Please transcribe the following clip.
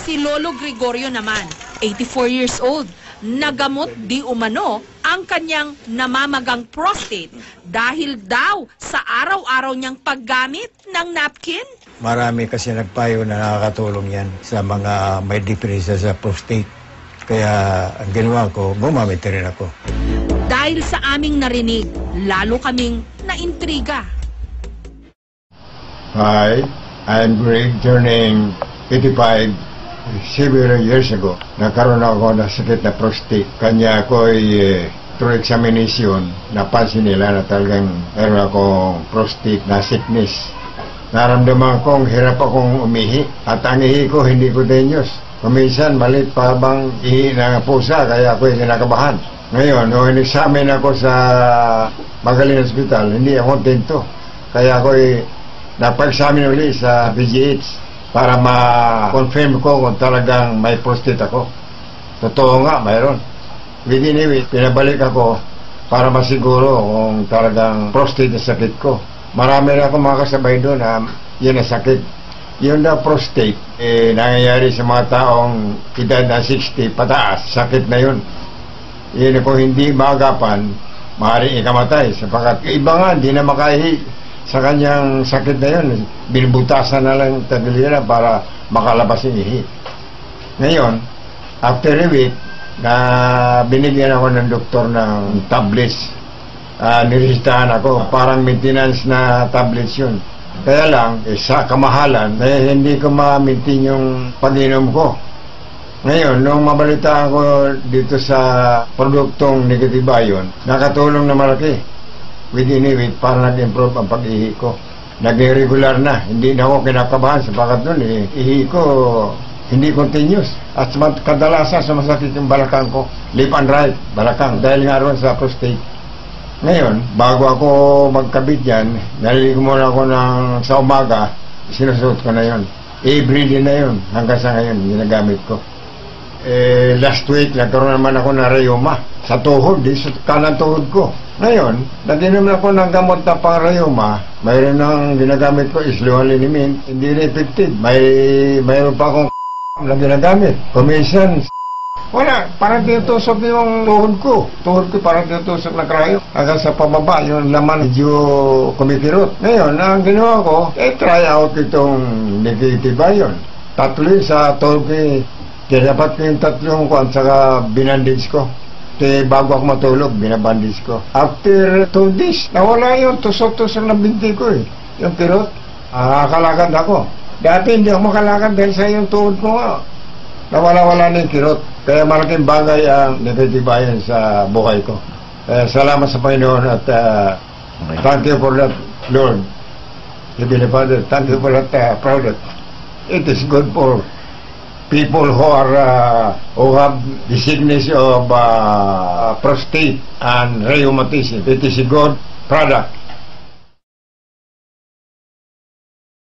Si Lolo Gregorio naman, 84 years old, nagamot di umano ang kanyang namamagang prostate dahil daw sa araw-araw niyang paggamit ng napkin. Marami kasi nagpayo na nakakatulong yan sa mga may diferensya sa prostate. Kaya ang ginawa ko, gumamit rin ako. Dahil sa aming narinig, lalo kaming naintriga. Hi, I'm Greg, turning 85 several years ago. Nagkaroon ako ng sakit na prostate. Kanya ako through examination, napansin nila na talagang meron akong prostate na sickness. Naramdaman kong hirap akong umihi at ang ihi ko hindi continuous. Kuminsan malit pa bang ihi ng pusa kaya ako'y kinakabahan. Ngayon, nung in-examine ako sa Magaling Hospital, hindi ako tento. Kaya ako'y napag-examine ulit sa PGH para ma-confirm ko kung talagang may prostate ako. Totoo nga, mayroon. Within a week, pinabalik ako para masiguro kung talagang prostate na sakit ko. Marami na akong mga kasabay doon na yun ang sakit. Yun na prostate, nangyayari sa mga taong edad na 60 pataas. Sakit na yun. Yun kung hindi maagapan, maaaring ikamatay. Sapagkat iba nga, hindi na makahi sa kanyang sakit na yun. Binubutasan na lang tagiliran para makalabas yung ihi. Ngayon, after a week, na binigyan ako ng doktor ng tablets. Niresitahan ako, parang maintenance na tablets yun. Kaya lang, sa kamahalan, hindi ko ma-maintain yung pag-inom ko. Ngayon, nung mabalitaan ko dito sa produktong Negatibayon, nakatulong na malaki. Within a week, para nag-improve ang pag-ihi ko. Naging regular na, hindi na ako kinakabahan sapagat nun, ihi ko hindi continuous. At kadalasan sumasakit yung balakang ko, left and right, balakang, dahil nga ron sa prostate. Ngayon, bago ako magkabit yan, naliligo muna ako sa umaga, sinusuot ko na yon. Every day na yon, hanggang sa ngayon, ginagamit ko. Last week, nagkaroon naman ako ng rheuma sa tuhod, sa kanang tuhod ko. Ngayon, nag-inom ako ng gamot na pang rheuma. Mayroon ng ginagamit ko, isluhalinimin, hindi rin effective. Mayroon pa akong na ginagamit. Kuminsan, wala, parang tinutusok yung tuhod ko. Tuhod ko parang tinutusok na krayo. Hanggang sa pababa, yung laman medyo kumikirot. Ngayon, ang ginawa ko, try out itong Negatibayon. Tatlo sa tuhod ko, kaya dapat ko yung tatlong kuwan, saka binandage ko. Bago ako matulog, binabandage ko. After 2 days, nawala yung tusok-tusok na binti ko yung kirot. Nakalakad ako. Dati hindi ako makalakad dahil sa yung tuhod ko nga. Nawala-wala na yung kirot. Kaya malaking bagay ang Negatibayon sa buhay ko. Salamat sa Panginoon at thank you for that, Lord. Heavenly Father, thank you for that product. It is good for people who have the sickness of prostate and rheumatism. It is a good product.